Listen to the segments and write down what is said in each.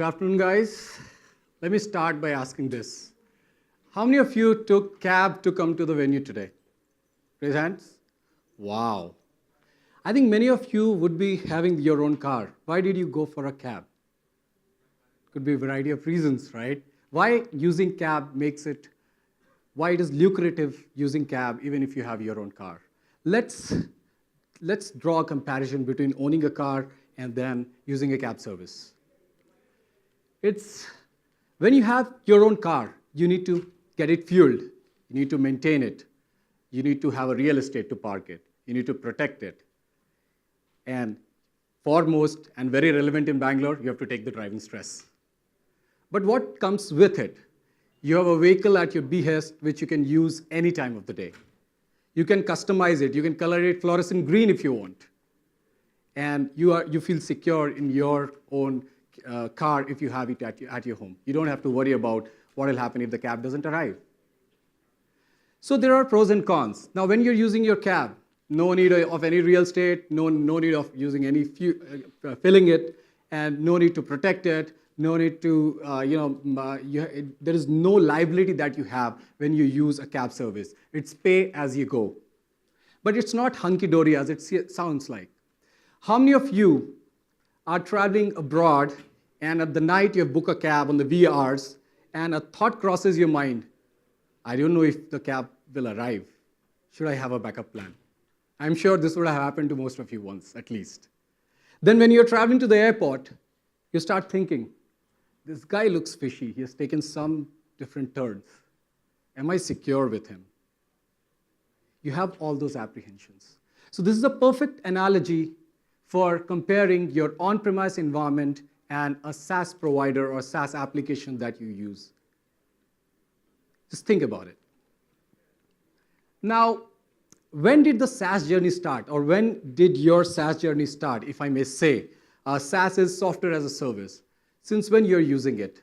Good afternoon, guys. Let me start by asking this. How many of you took cab to come to the venue today? Raise hands. Wow. I think many of you would be having your own car. Why did you go for a cab? Could be a variety of reasons, right? Why using cab why it is lucrative using cab even if you have your own car? Let's draw a comparison between owning a car and then using a cab service. When you have your own car, you need to get it fueled. You need to maintain it. You need to have a real estate to park it. You need to protect it. And foremost, and very relevant in Bangalore, you have to take the driving stress. But what comes with it? You have a vehicle at your behest which you can use any time of the day. You can customize it. You can color it fluorescent green if you want. And you feel secure in your own car if you have it at your home. You don't have to worry about what will happen if the cab doesn't arrive. So there are pros and cons. Now, when you're using your cab, no need of any real estate, no need of using any filling it, and no need to protect it, no need to, there is no liability that you have when you use a cab service. It's pay as you go. But it's not hunky-dory as it sounds like. How many of you are traveling abroad and at the night you book a cab on the wee hours and a thought crosses your mind, I don't know if the cab will arrive. Should I have a backup plan? I'm sure this would have happened to most of you once, at least. Then when you're traveling to the airport, you start thinking, this guy looks fishy. He has taken some different turns. Am I secure with him? You have all those apprehensions. So this is a perfect analogy for comparing your on-premise environment and a SaaS provider or SaaS application that you use. Just think about it. Now, when did the SaaS journey start? Or when did your SaaS journey start, if I may say? SaaS is software as a service. Since when you're using it?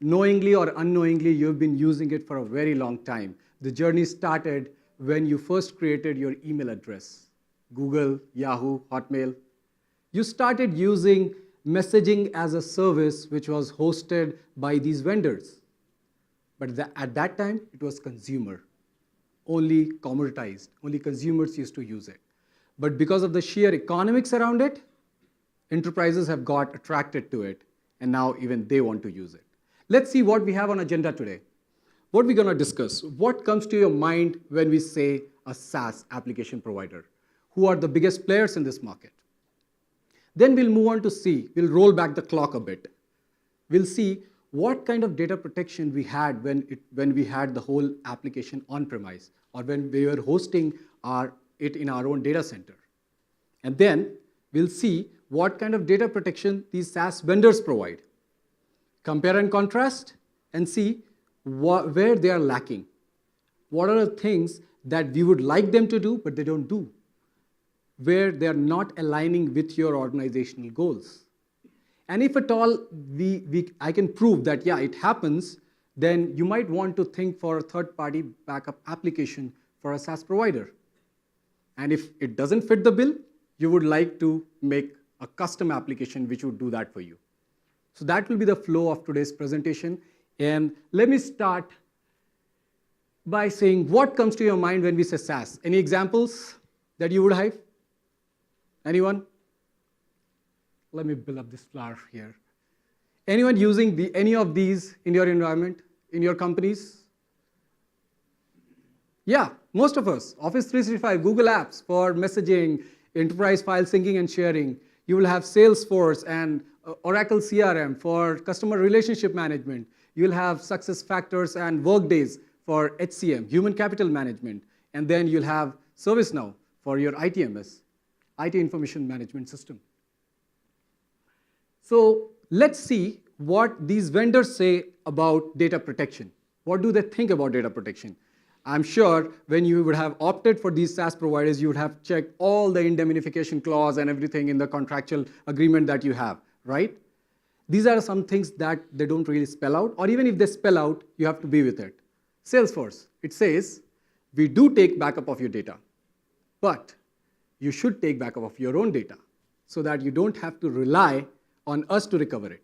Knowingly or unknowingly, you've been using it for a very long time. The journey started when you first created your email address. Google, Yahoo, Hotmail. You started using messaging as a service which was hosted by these vendors. But at that time, it was consumer, only commoditized, only consumers used to use it. But because of the sheer economics around it, enterprises have got attracted to it, and now even they want to use it. Let's see what we have on agenda today. What we're going to discuss. What comes to your mind when we say a SaaS application provider? Who are the biggest players in this market? Then we'll move on to we'll roll back the clock a bit. We'll see what kind of data protection we had when we had the whole application on-premise, or when we were hosting it in our own data center. And then we'll see what kind of data protection these SaaS vendors provide. Compare and contrast and see where they are lacking. What are the things that we would like them to do, but they don't do? Where they are not aligning with your organizational goals. And if at all I can prove that, yeah, it happens, then you might want to think for a third-party backup application for a SaaS provider. And if it doesn't fit the bill, you would like to make a custom application which would do that for you. So that will be the flow of today's presentation. And let me start by saying what comes to your mind when we say SaaS. Any examples that you would have? Anyone? Let me build up this flower here. Anyone using any of these in your environment, in your companies? Yeah, most of us. Office 365, Google Apps for messaging, enterprise file syncing and sharing. You will have Salesforce and Oracle CRM for customer relationship management. You will have SuccessFactors and Workdays for HCM, human capital management. And then you'll have ServiceNow for your ITMS, IT Information Management System. So let's see what these vendors say about data protection. What do they think about data protection? I'm sure when you would have opted for these SaaS providers, you would have checked all the indemnification clause and everything in the contractual agreement that you have, right? These are some things that they don't really spell out, or even if they spell out, you have to be with it. Salesforce, it says, we do take backup of your data, but you should take backup of your own data so that you don't have to rely on us to recover it.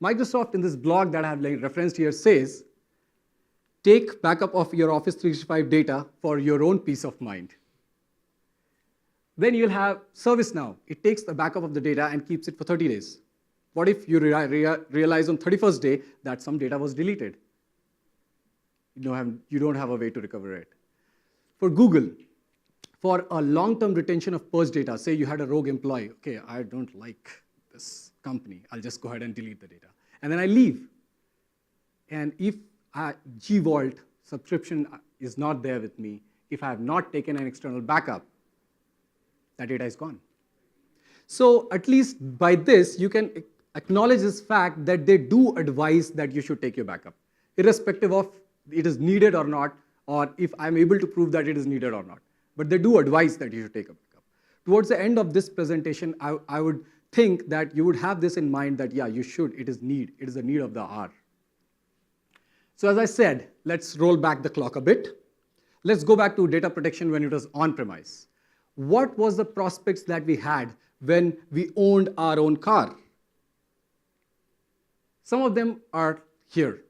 Microsoft, in this blog that I have referenced here, says, take backup of your Office 365 data for your own peace of mind. Then you'll have ServiceNow. It takes the backup of the data and keeps it for 30 days. What if you realize on 31st day that some data was deleted? You don't have a way to recover it. For Google, for a long-term retention of purged data, say you had a rogue employee, okay, I don't like this company, I'll just go ahead and delete the data. And then I leave. And if G Vault subscription is not there with me, if I have not taken an external backup, that data is gone. So at least by this, you can acknowledge this fact that they do advise that you should take your backup, irrespective of it is needed or not, or if I'm able to prove that it is needed or not. But they do advise that you should take a backup. Towards the end of this presentation, I would think that you would have this in mind that, yeah, you should, it is a need of the hour. So as I said, let's roll back the clock a bit. Let's go back to data protection when it was on-premise. What was the prospects that we had when we owned our own car? Some of them are here.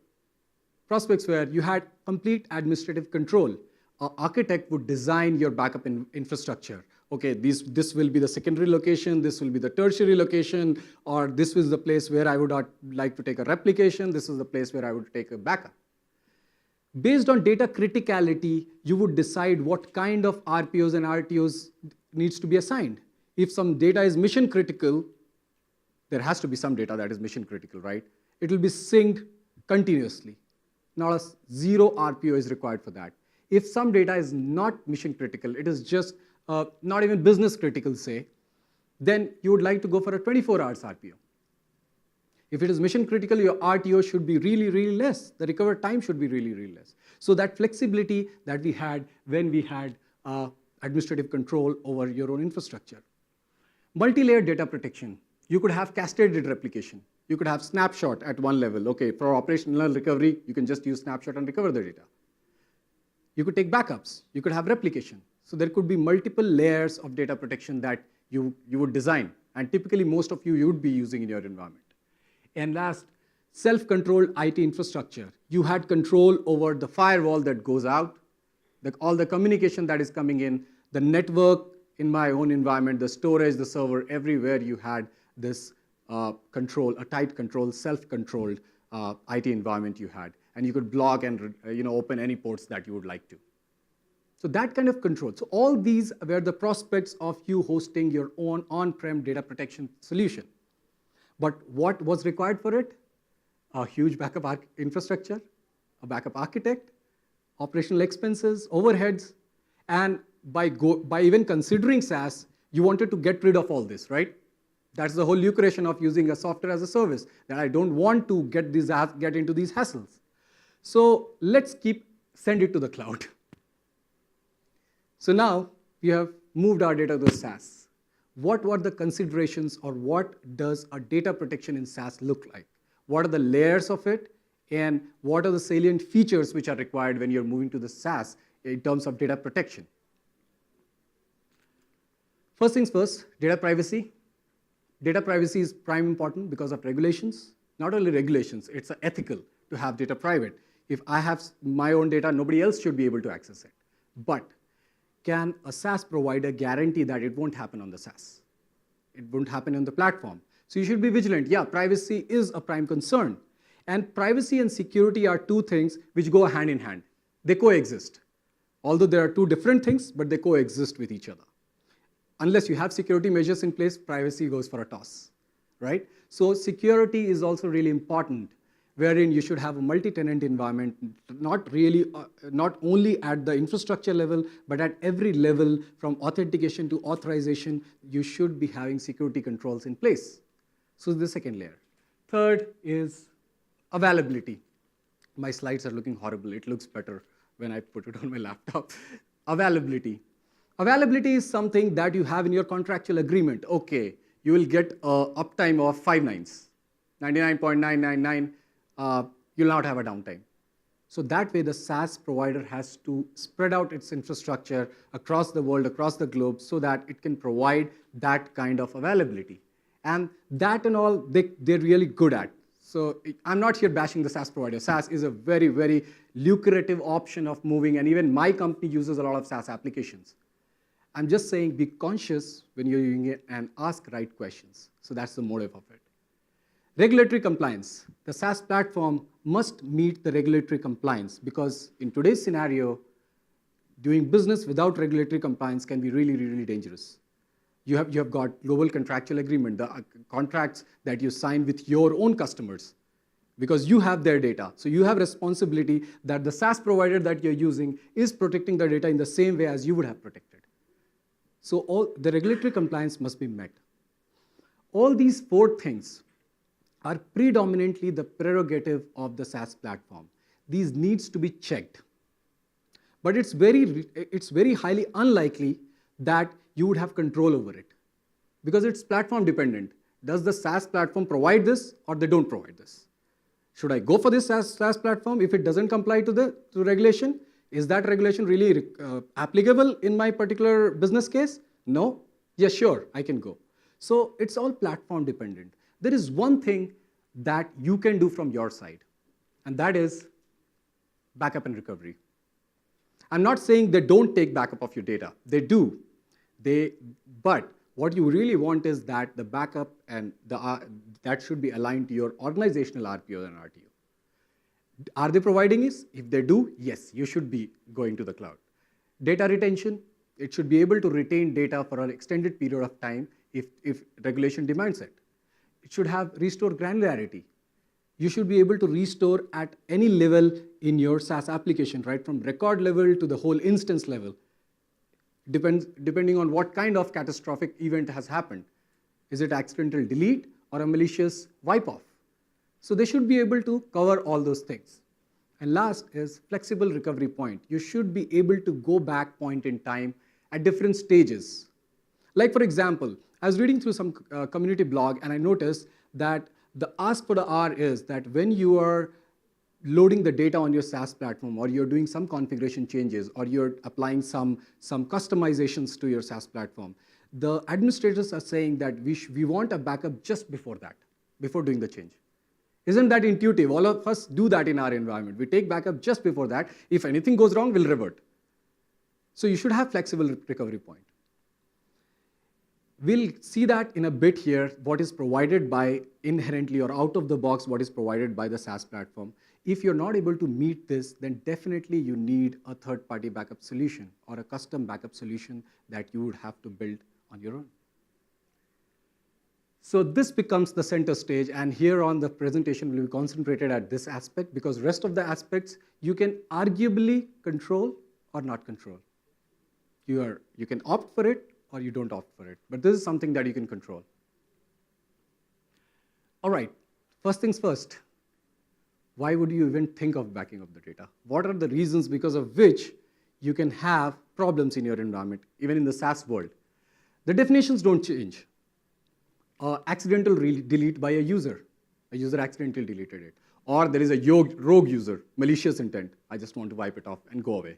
Prospects where you had complete administrative control. An architect would design your backup infrastructure. Okay, this will be the secondary location, this will be the tertiary location, or this was the place where I would like to take a replication, this is the place where I would take a backup. Based on data criticality, you would decide what kind of RPOs and RTOs needs to be assigned. If some data is mission critical, there has to be some data that is mission critical, right? It will be synced continuously. Not a zero RPO is required for that. If some data is not mission critical, it is just not even business critical, say, then you would like to go for a 24 hours RPO. If it is mission critical, your RTO should be really, really less. The recover time should be really, really less. So that flexibility that we had when we had administrative control over your own infrastructure. Multi-layer data protection. You could have cascaded replication. You could have snapshot at one level. Okay, for operational recovery, you can just use snapshot and recover the data. You could take backups. You could have replication. So there could be multiple layers of data protection that you would design. And typically, most of you would be using in your environment. And last, self-controlled IT infrastructure. You had control over the firewall that goes out, all the communication that is coming in, the network in my own environment, the storage, the server, everywhere you had this control, a tight control, self-controlled IT environment you had. And you could block and open any ports that you would like to. So that kind of control. So all these were the prospects of you hosting your own on-prem data protection solution. But what was required for it? A huge backup infrastructure, a backup architect, operational expenses, overheads, and by even considering SaaS, you wanted to get rid of all this, right? That's the whole lucration of using a software as a service, that I don't want to get into these hassles. So let's send it to the cloud. So now we have moved our data to SaaS. What were the considerations, or what does a data protection in SaaS look like? What are the layers of it, and what are the salient features which are required when you're moving to the SaaS in terms of data protection? First things first, data privacy. Data privacy is prime important because of regulations. Not only regulations, it's ethical to have data private. If I have my own data, nobody else should be able to access it. But can a SaaS provider guarantee that it won't happen on the SaaS? It won't happen on the platform. So you should be vigilant. Yeah, privacy is a prime concern. And privacy and security are two things which go hand in hand. They coexist. Although there are two different things, but they coexist with each other. Unless you have security measures in place, privacy goes for a toss, right? So security is also really important, wherein you should have a multi-tenant environment, not only at the infrastructure level, but at every level, from authentication to authorization, you should be having security controls in place. So the second layer. Third is availability. My slides are looking horrible. It looks better when I put it on my laptop. Availability. Availability is something that you have in your contractual agreement. Okay, you will get an uptime of 5 nines, 99.999. You'll not have a downtime. So that way, the SaaS provider has to spread out its infrastructure across the world, across the globe, so that it can provide that kind of availability. And that and all, they're really good at. So I'm not here bashing the SaaS provider. SaaS is a very, very lucrative option of moving, and even my company uses a lot of SaaS applications. I'm just saying be conscious when you're using it and ask right questions. So that's the motive of it. Regulatory compliance. The SaaS platform must meet the regulatory compliance because in today's scenario, doing business without regulatory compliance can be really, really dangerous. You have got global contractual agreement, the contracts that you sign with your own customers because you have their data. So you have responsibility that the SaaS provider that you're using is protecting the data in the same way as you would have protected. So all the regulatory compliance must be met. All these 4 things are predominantly the prerogative of the SaaS platform. These needs to be checked. But it's very highly unlikely that you would have control over it because it's platform dependent. Does the SaaS platform provide this or they don't provide this? Should I go for this SaaS platform if it doesn't comply to regulation? Is that regulation really applicable in my particular business case? No? Yes, sure, I can go. So it's all platform dependent. There is one thing that you can do from your side, and that is backup and recovery. I'm not saying they don't take backup of your data. They do. But what you really want is that the backup and that should be aligned to your organizational RPO and RTO. Are they providing this? If they do, yes, you should be going to the cloud. Data retention, it should be able to retain data for an extended period of time if regulation demands it. It should have restore granularity. You should be able to restore at any level in your SaaS application, right from record level to the whole instance level, depending on what kind of catastrophic event has happened. Is it accidental delete or a malicious wipe off? So they should be able to cover all those things. And last is flexible recovery point. You should be able to go back point in time at different stages. Like for example, I was reading through some community blog and I noticed that the ask for the hour is that when you are loading the data on your SaaS platform or you're doing some configuration changes or you're applying some customizations to your SaaS platform, the administrators are saying that we want a backup just before that, before doing the change. Isn't that intuitive? All of us do that in our environment. We take backup just before that. If anything goes wrong, we'll revert. So you should have flexible recovery point. We'll see that in a bit here, what is provided by inherently or out of the box, what is provided by the SaaS platform. If you're not able to meet this, then definitely you need a third-party backup solution or a custom backup solution that you would have to build on your own. So this becomes the center stage, and here on the presentation will be concentrated at this aspect because rest of the aspects you can arguably control or not control. You can opt for it or you don't opt for it, but this is something that you can control. All right, first things first. Why would you even think of backing up the data? What are the reasons because of which you can have problems in your environment, even in the SaaS world? The definitions don't change. Accidental delete by a user accidentally deleted it. Or there is a rogue user, malicious intent, I just want to wipe it off and go away.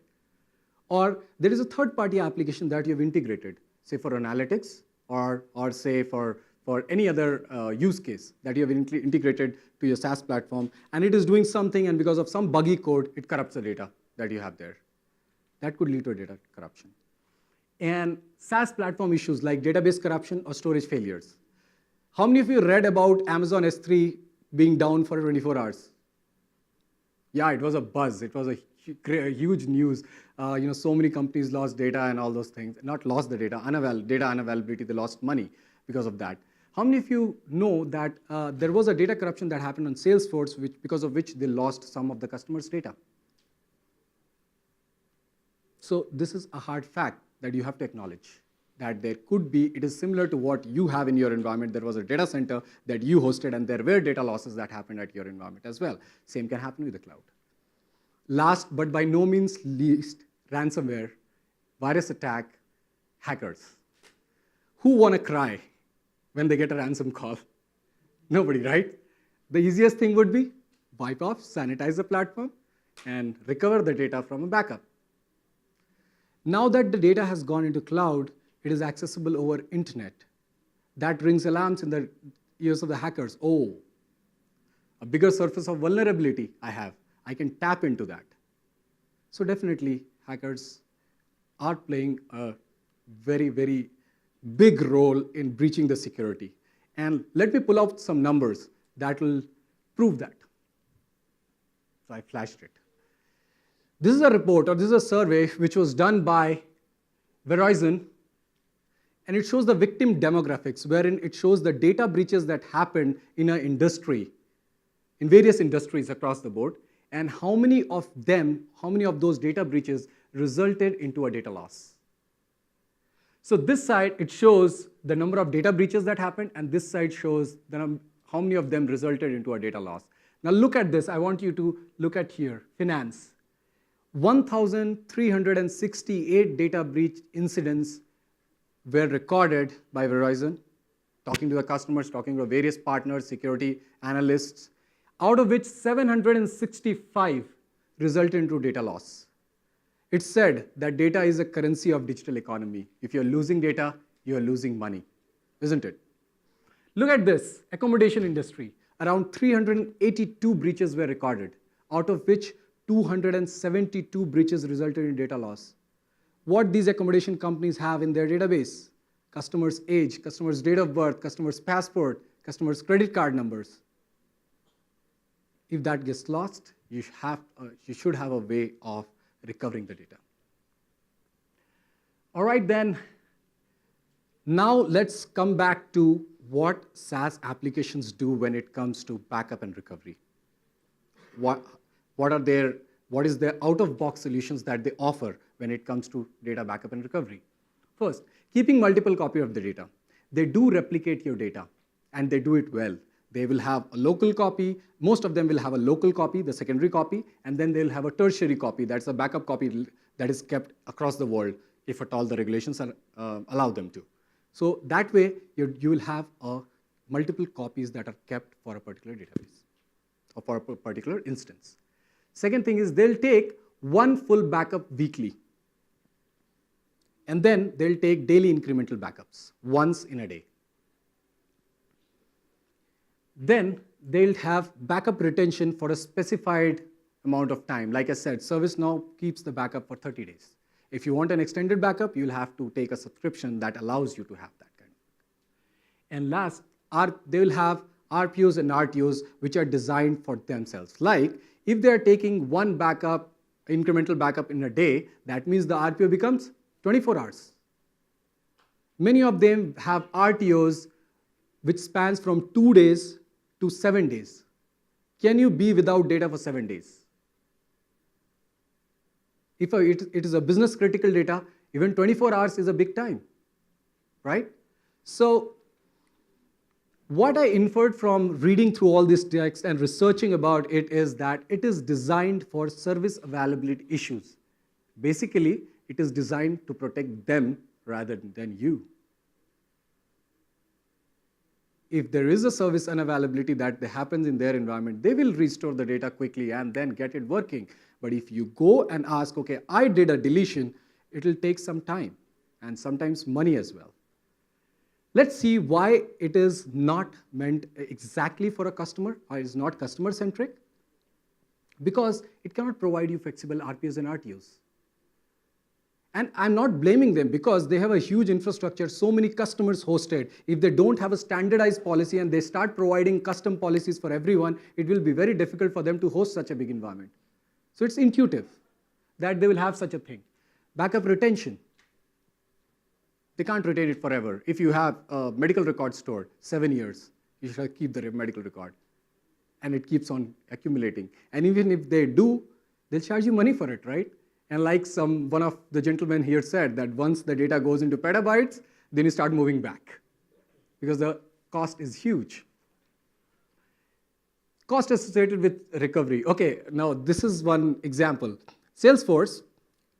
Or there is a third-party application that you've integrated, say for analytics, or say for any other use case that you have integrated to your SaaS platform, and it is doing something, and because of some buggy code, it corrupts the data that you have there. That could lead to data corruption. And SaaS platform issues like database corruption or storage failures. How many of you read about Amazon S3 being down for 24 hours? Yeah, it was a buzz. It was a huge news. So many companies lost data and all those things. Not lost the data, data unavailability, they lost money because of that. How many of you know that there was a data corruption that happened on Salesforce because of which they lost some of the customers' data? So this is a hard fact that you have to acknowledge. That there could be, it is similar to what you have in your environment. There was a data center that you hosted and there were data losses that happened at your environment as well. Same can happen with the cloud. Last but by no means least, ransomware, virus attack, hackers. Who want to cry when they get a ransom call? Nobody, right? The easiest thing would be wipe off, sanitize the platform, and recover the data from a backup. Now that the data has gone into cloud, it is accessible over internet. That rings alarms in the ears of the hackers. Oh, a bigger surface of vulnerability I have. I can tap into that. So definitely, hackers are playing a very, very big role in breaching the security. And let me pull out some numbers that will prove that. So I flashed it. This is a report, or this is a survey which was done by Verizon, and it shows the victim demographics, wherein it shows the data breaches that happened in an industry, in various industries across the board, and how many of those data breaches resulted into a data loss. So this side, it shows the number of data breaches that happened, and this side shows how many of them resulted into a data loss. Now look at this. I want you to look at here, finance. 1,368 data breach incidents were recorded by Verizon, talking to the customers, talking to various partners, security analysts, out of which 765 resulted into data loss. It's said that data is a currency of digital economy. If you're losing data, you're losing money, isn't it? Look at this, accommodation industry. Around 382 breaches were recorded, out of which 272 breaches resulted in data loss. What these accommodation companies have in their database: customers' age, customers' date of birth, customers' passport, customers' credit card numbers. If that gets lost, you should have a way of recovering the data. All right, then. Now let's come back to what SaaS applications do when it comes to backup and recovery. What is their out-of-box solutions that they offer when it comes to data backup and recovery? First, keeping multiple copies of the data. They do replicate your data, and they do it well. They will have a local copy. Most of them will have a local copy, the secondary copy, and then they'll have a tertiary copy. That's a backup copy that is kept across the world, if at all the regulations allow them to. So that way, you will have multiple copies that are kept for a particular database or for a particular instance. Second thing is they'll take one full backup weekly, and then they'll take daily incremental backups once in a day. Then they'll have backup retention for a specified amount of time. Like I said, ServiceNow keeps the backup for 30 days. If you want an extended backup, you'll have to take a subscription that allows you to have that kind of. And last, they will have RPOs and RTOs which are designed for themselves. Like if they're taking one backup, incremental backup in a day, that means the RPO becomes 24 hours. Many of them have RTOs which spans from 2 days to 7 days. Can you be without data for 7 days? If it is a business critical data, even 24 hours is a big time, right? So what I inferred from reading through all this text and researching about it is that it is designed for service availability issues. Basically, it is designed to protect them rather than you. If there is a service unavailability that happens in their environment, they will restore the data quickly and then get it working. But if you go and ask, okay, I did a deletion, it will take some time and sometimes money as well. Let's see why it is not meant exactly for a customer or is not customer-centric. Because it cannot provide you flexible RPOs and RTOs. And I'm not blaming them because they have a huge infrastructure, so many customers hosted. If they don't have a standardized policy and they start providing custom policies for everyone, it will be very difficult for them to host such a big environment. So it's intuitive that they will have such a thing. Backup retention. They can't retain it forever. If you have a medical record stored 7 years, you should keep the medical record. And it keeps on accumulating. And even if they do, they'll charge you money for it, right? And like one of the gentlemen here said, that once the data goes into petabytes, then you start moving back because the cost is huge. Cost associated with recovery. Okay, now this is one example. Salesforce,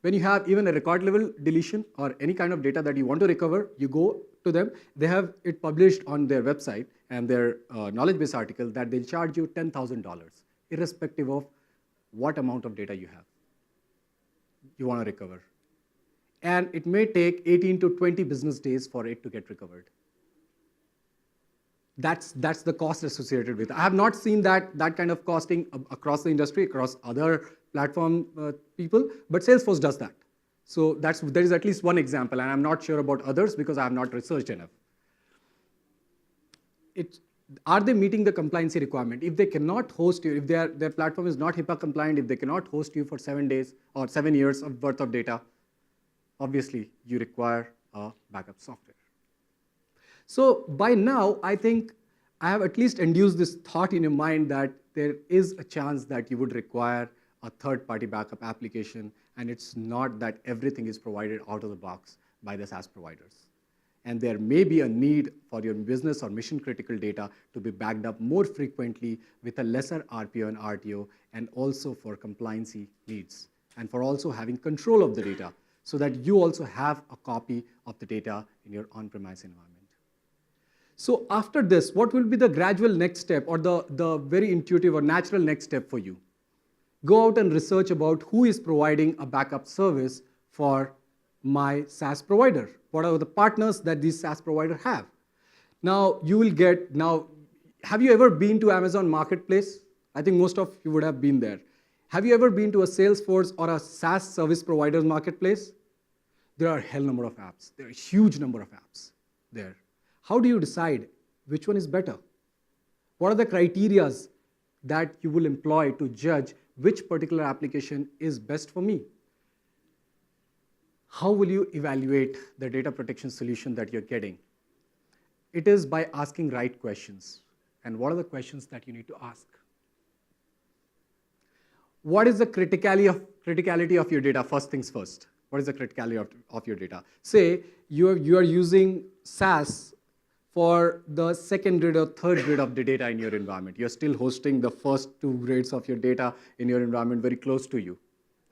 when you have even a record level deletion or any kind of data that you want to recover, you go to them. They have it published on their website and their knowledge base article that they'll charge you $10,000, irrespective of what amount of data you have. You want to recover. And it may take 18 to 20 business days for it to get recovered. That's the cost associated with it. I have not seen that kind of costing across the industry, across other platform people, but Salesforce does that. So there is at least one example, and I'm not sure about others because I have not researched enough. Are they meeting the compliancy requirement? If they cannot host you, if their platform is not HIPAA compliant, if they cannot host you for 7 days or 7 years of worth of data, obviously you require a backup software. So by now, I think I have at least induced this thought in your mind that there is a chance that you would require a third-party backup application, and it's not that everything is provided out of the box by the SaaS providers. And there may be a need for your business or mission-critical data to be backed up more frequently with a lesser RPO and RTO, and also for compliancy needs, and for also having control of the data, so that you also have a copy of the data in your on-premise environment. So after this, what will be the gradual next step, or the very intuitive or natural next step for you? Go out and research about who is providing a backup service for my SaaS provider. What are the partners that these SaaS providers have? Now, have you ever been to Amazon Marketplace? I think most of you would have been there. Have you ever been to a Salesforce or a SaaS service provider's marketplace? There are a hell number of apps. There are a huge number of apps there. How do you decide which one is better? What are the criteria that you will employ to judge which particular application is best for me? How will you evaluate the data protection solution that you're getting? It is by asking right questions. And what are the questions that you need to ask? What is the criticality of your data? First things first. What is the criticality of your data? Say you are using SaaS for the second grade or third grade of the data in your environment. You're still hosting the first 2 grades of your data in your environment very close to you.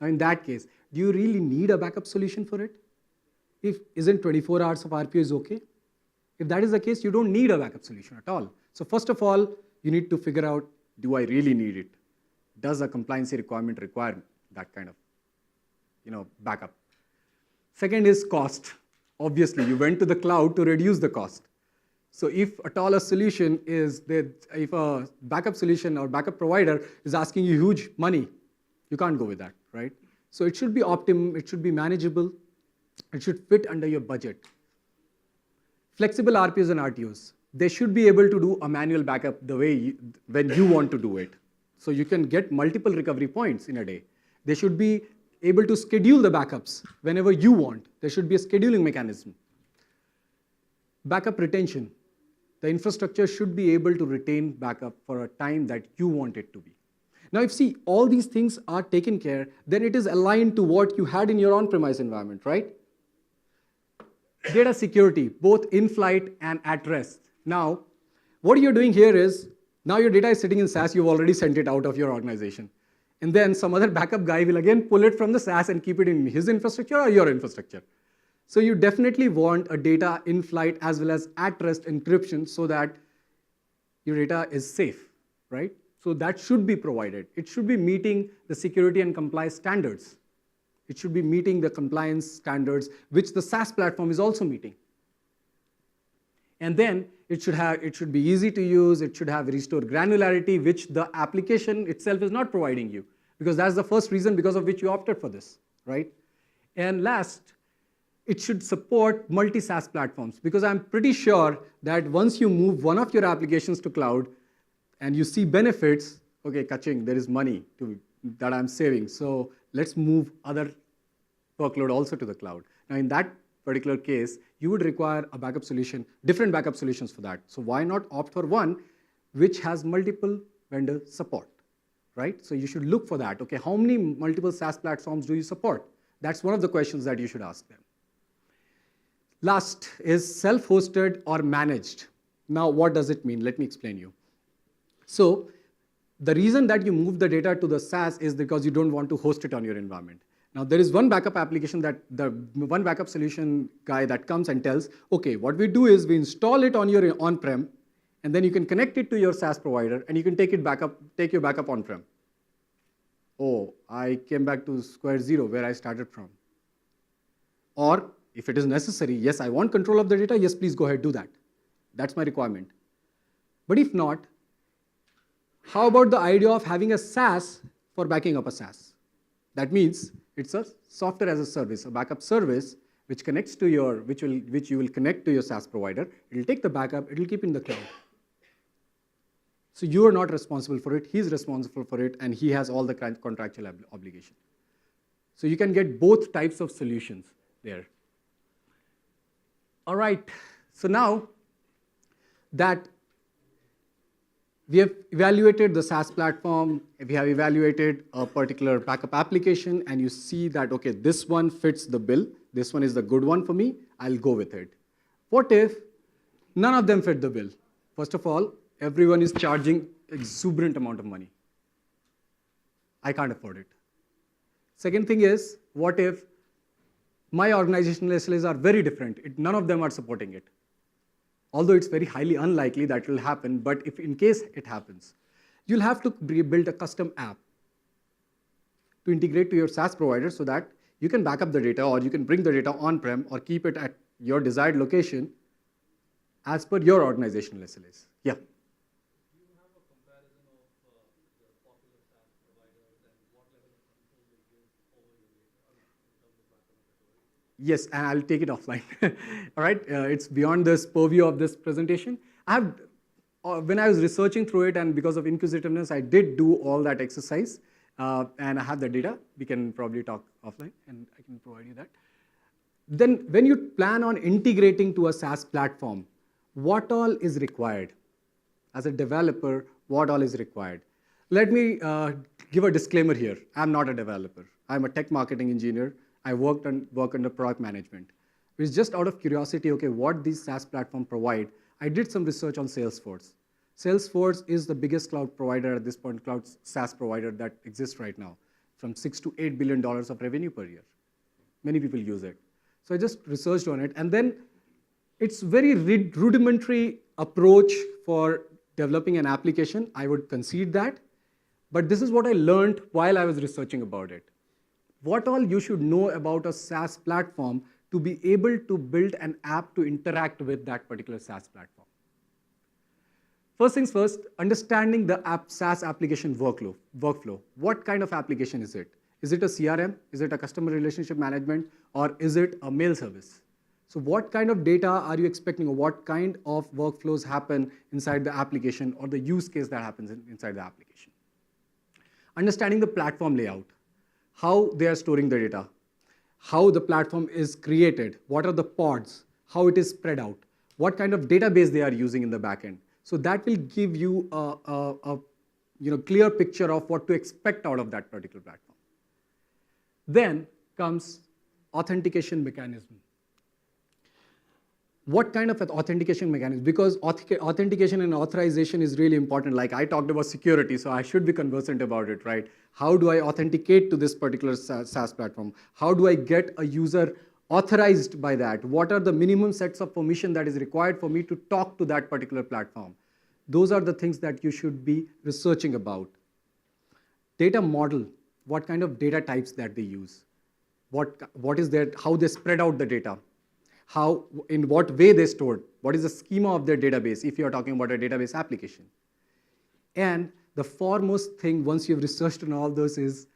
Now in that case, do you really need a backup solution for it? Isn't 24 hours of RPO is okay? If that is the case, you don't need a backup solution at all. So first of all, you need to figure out, do I really need it? Does a compliancy requirement require that kind of backup? Second is cost. Obviously, you went to the cloud to reduce the cost. So if at all a solution is if a backup solution or backup provider is asking you huge money, you can't go with that, right? So it should be optimum, it should be manageable, it should fit under your budget. Flexible RPOs and RTOs. They should be able to do a manual backup when you want to do it. So you can get multiple recovery points in a day. They should be able to schedule the backups whenever you want. There should be a scheduling mechanism. Backup retention. The infrastructure should be able to retain backup for a time that you want it to be. Now, if all these things are taken care, then it is aligned to what you had in your on-premise environment, right? Data security, both in flight and at rest. Now, what you're doing here is, now your data is sitting in SaaS, you've already sent it out of your organization. And then some other backup guy will again pull it from the SaaS and keep it in his infrastructure or your infrastructure. So you definitely want a data in flight as well as at rest encryption so that your data is safe, right? So that should be provided. It should be meeting the security and compliance standards. It should be meeting the compliance standards, which the SaaS platform is also meeting. And then it should be easy to use. It should have restore granularity, which the application itself is not providing you, because that's the first reason because of which you opted for this, right? And last, it should support multi-SaaS platforms, because I'm pretty sure that once you move one of your applications to cloud and you see benefits, okay, kaching, there is money that I'm saving, so let's move other workload also to the cloud. Now in that particular case, you would require a backup solution, different backup solutions for that. So why not opt for one which has multiple vendor support, right? So you should look for that. Okay, how many multiple SaaS platforms do you support? That's one of the questions that you should ask them. Last is self-hosted or managed. Now, what does it mean? Let me explain you. So the reason that you move the data to the SaaS is because you don't want to host it on your environment. Now, there is one backup application that the one backup solution guy that comes and tells, okay, what we do is we install it on your on-prem, and then you can connect it to your SaaS provider, and you can take your backup on-prem. Oh, I came back to square zero where I started from. Or if it is necessary, yes, I want control of the data, yes, please go ahead, do that. That's my requirement. But if not, how about the idea of having a SaaS for backing up a SaaS? That means it's a software as a service, a backup service which connects to your, which you will connect to your SaaS provider. It will take the backup, it will keep in the cloud. So you are not responsible for it, he's responsible for it, and he has all the contractual obligation. So you can get both types of solutions there. All right, so now that we have evaluated the SaaS platform, we have evaluated a particular backup application, and you see that, okay, this one fits the bill, this one is the good one for me, I'll go with it. What if none of them fit the bill? First of all, everyone is charging exuberant amount of money. I can't afford it. Second thing is, what if my organizational SLAs are very different, none of them are supporting it? Although it's very highly unlikely that will happen, but if in case it happens, you'll have to build a custom app to integrate to your SaaS provider so that you can back up the data, or you can bring the data on-prem or keep it at your desired location as per your organizational SLAs. Yeah. Yes, and I'll take it offline. All right, it's beyond this purview of this presentation. When I was researching through it, and because of inquisitiveness, I did do all that exercise, and I have the data. We can probably talk offline, and I can provide you that. Then when you plan on integrating to a SaaS platform, what all is required? As a developer, what all is required? Let me give a disclaimer here. I'm not a developer. I'm a tech marketing engineer. I work under product management. It's just out of curiosity, okay, what these SaaS platforms provide. I did some research on Salesforce. Salesforce is the biggest cloud provider at this point, cloud SaaS provider that exists right now, from $6 to $8 billion of revenue per year. Many people use it. So I just researched on it, and then it's very rudimentary approach for developing an application. I would concede that, but this is what I learned while I was researching about it. What all you should know about a SaaS platform to be able to build an app to interact with that particular SaaS platform. First things first, understanding the SaaS application workflow. What kind of application is it? Is it a CRM? Is it a customer relationship management? Or is it a mail service? So what kind of data are you expecting, or what kind of workflows happen inside the application, or the use case that happens inside the application? Understanding the platform layout. How they are storing the data, how the platform is created, what are the pods, how it is spread out, what kind of database they are using in the backend. So that will give you a clear picture of what to expect out of that particular platform. Then comes authentication mechanism. What kind of authentication mechanism? Because authentication and authorization is really important. Like I talked about security, so I should be conversant about it, right? How do I authenticate to this particular SaaS platform? How do I get a user authorized by that? What are the minimum sets of permission that is required for me to talk to that particular platform? Those are the things that you should be researching about. Data model, what kind of data types that they use? What is their, how they spread out the data? How, in what way they stored, what is the schema of their database if you are talking about a database application. And the foremost thing, once you've researched on all those, is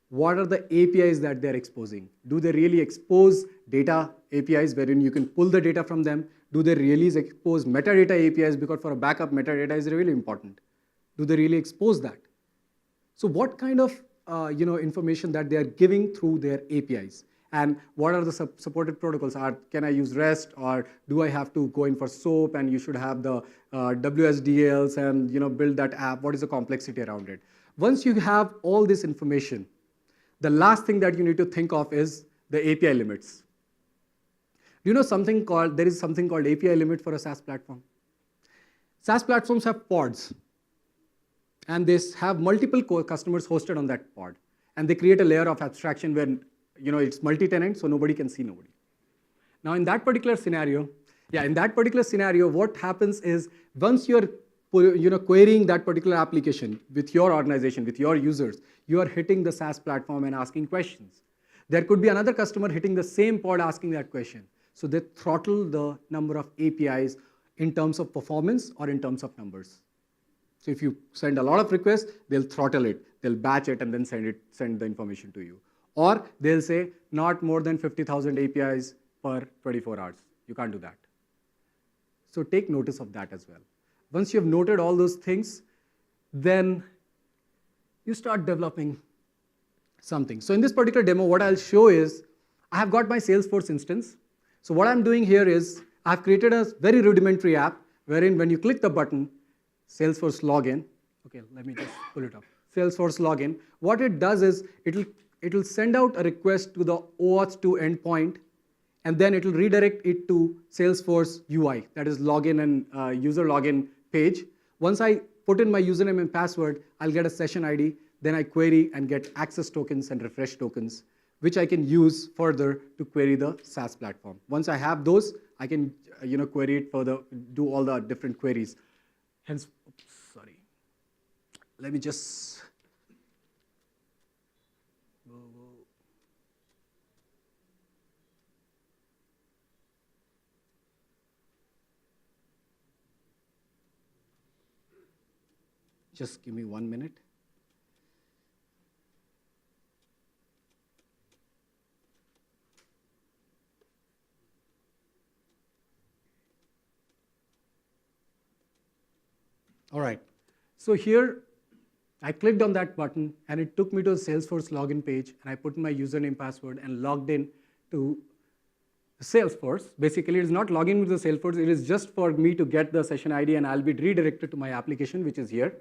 what are the APIs that they're exposing? Do they really expose data APIs wherein you can pull the data from them? Do they really expose metadata APIs? Because for a backup, metadata is really important. Do they really expose that? So what kind of information that they are giving through their APIs? And what are the supported protocols? Can I use REST, or do I have to go in for SOAP, and you should have the WSDLs and build that app? What is the complexity around it? Once you have all this information, the last thing that you need to think of is the API limits. Do you know there is something called API limit for a SaaS platform? SaaS platforms have pods, and they have multiple customers hosted on that pod, and they create a layer of abstraction where it's multi-tenant, so nobody can see nobody. Now, in that particular scenario, what happens is once you're querying that particular application with your organization, with your users, you are hitting the SaaS platform and asking questions. There could be another customer hitting the same pod asking that question. So they throttle the number of APIs in terms of performance or in terms of numbers. So if you send a lot of requests, they'll throttle it, they'll batch it, and then send the information to you. Or they'll say not more than 50,000 APIs per 24 hours. You can't do that. So take notice of that as well. Once you've noted all those things, then you start developing something. So in this particular demo, what I'll show is I have got my Salesforce instance. So what I'm doing here is I've created a very rudimentary app wherein when you click the button, Salesforce Login, okay, let me just pull it up. Salesforce Login, what it does is it'll send out a request to the OAuth 2 endpoint, and then it'll redirect it to Salesforce UI, that is login and user login page. Once I put in my username and password, I'll get a session ID, then I query and get access tokens and refresh tokens, which I can use further to query the SaaS platform. Once I have those, I can query it further, do all the different queries. Hence, sorry. Let me just Just give me 1 minute. All right, so here I clicked on that button and it took me to the Salesforce login page, and I put in my username password and logged in to Salesforce. Basically, it's not logging with the Salesforce, it is just for me to get the session ID, and I'll be redirected to my application, which is here,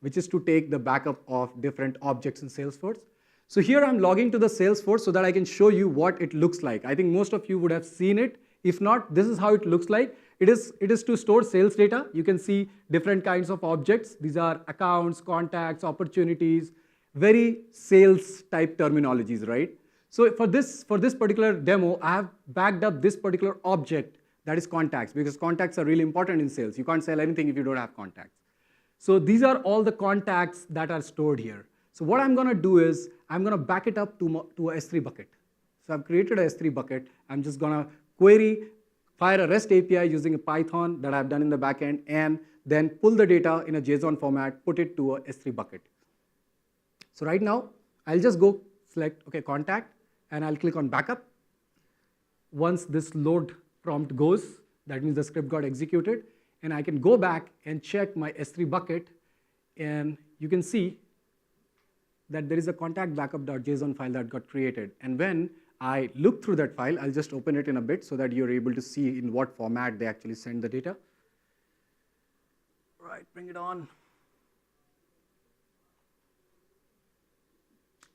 which is to take the backup of different objects in Salesforce. So here I'm logging to the Salesforce so that I can show you what it looks like. I think most of you would have seen it. If not, this is how it looks like. It is to store sales data. You can see different kinds of objects. These are accounts, contacts, opportunities, very sales type terminologies, right? So for this particular demo, I have backed up this particular object, that is contacts, because contacts are really important in sales. You can't sell anything if you don't have contacts. So these are all the contacts that are stored here. So what I'm going to do is I'm going to back it up to a S3 bucket. So I've created a S3 bucket. I'm just going to query, fire a REST API using a Python that I've done in the backend, and then pull the data in a JSON format, put it to a S3 bucket. So right now, I'll just go select, okay, contact, and I'll click on backup. Once this load prompt goes, that means the script got executed, and I can go back and check my S3 bucket, and you can see that there is a contact backup.json file that got created. And when I look through that file, I'll just open it in a bit so that you're able to see in what format they actually send the data. Right, bring it on.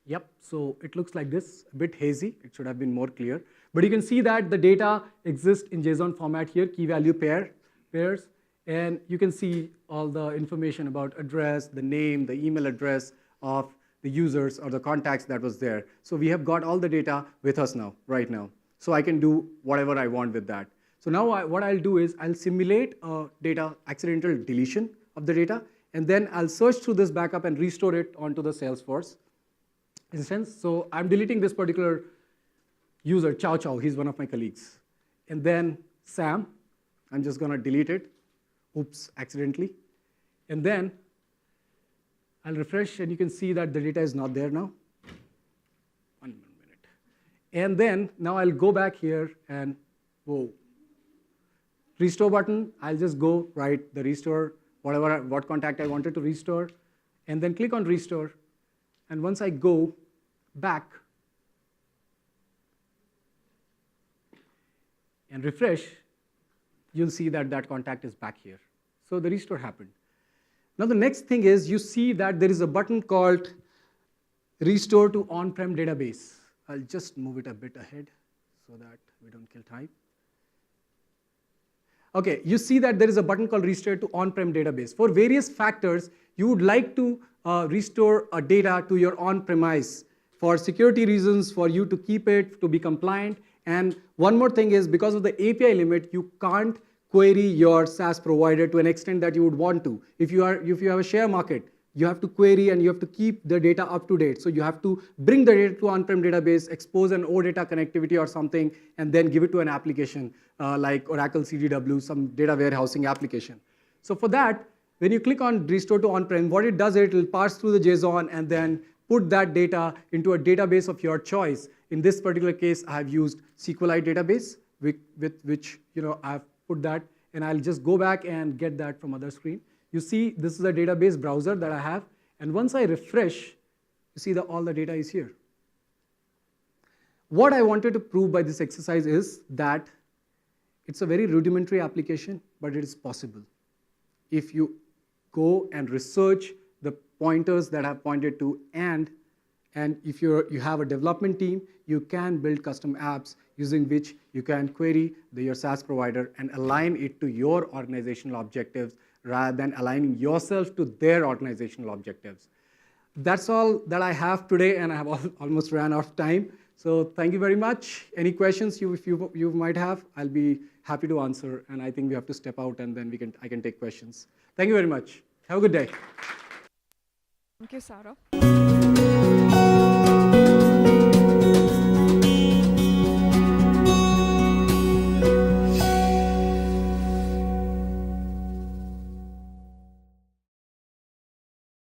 Yep, so it looks like this, a bit hazy. It should have been more clear. But you can see that the data exists in JSON format here, key value pairs, and you can see all the information about address, the name, the email address of the users or the contacts that was there. So we have got all the data with us now, right now. So I can do whatever I want with that. So now what I'll do is I'll simulate a data accidental deletion of the data, and then I'll search through this backup and restore it onto the Salesforce instance. So I'm deleting this particular user, Chow Chow, he's one of my colleagues. And then Sam, I'm just gonna delete it. Oops, accidentally. And then I'll refresh, and you can see that the data is not there now. 1 minute. And then now I'll go back here and, whoa. Restore button, I'll just go write the restore, what contact I wanted to restore, and then click on restore. And once I go back and refresh, you'll see that that contact is back here. So the restore happened. Now the next thing is you see that there is a button called Restore to on-prem database. I'll just move it a bit ahead so that we don't kill time. Okay, you see that there is a button called Restore to on-prem database. For various factors, you would like to restore a data to your on-premise for security reasons, for you to keep it, to be compliant. And one more thing is because of the API limit, you can't query your SaaS provider to an extent that you would want to. If you have a share market, you have to query and you have to keep the data up to date. So you have to bring the data to on-prem database, expose an OData connectivity or something, and then give it to an application like Oracle CDW, some data warehousing application. So for that, When you click on restore to on-prem, what it does, it will parse through the JSON and then put that data into a database of your choice. In this particular case, I have used SQLite database with which I've put that, and I'll just go back and get that from other screen. You see, this is a database browser that I have, and once I refresh, you see that all the data is here. What I wanted to prove by this exercise is that it's a very rudimentary application, but it is possible. If you go and research the pointers that I've pointed to, and if you have a development team, you can build custom apps using which you can query your SaaS provider and align it to your organizational objectives rather than aligning yourself to their organizational objectives. That's all that I have today, and I have almost ran out of time. So thank you very much. Any questions if you might have, I'll be happy to answer. And I think we have to step out, and then I can take questions. Thank you very much. Have a good day. Thank you, Saurabh.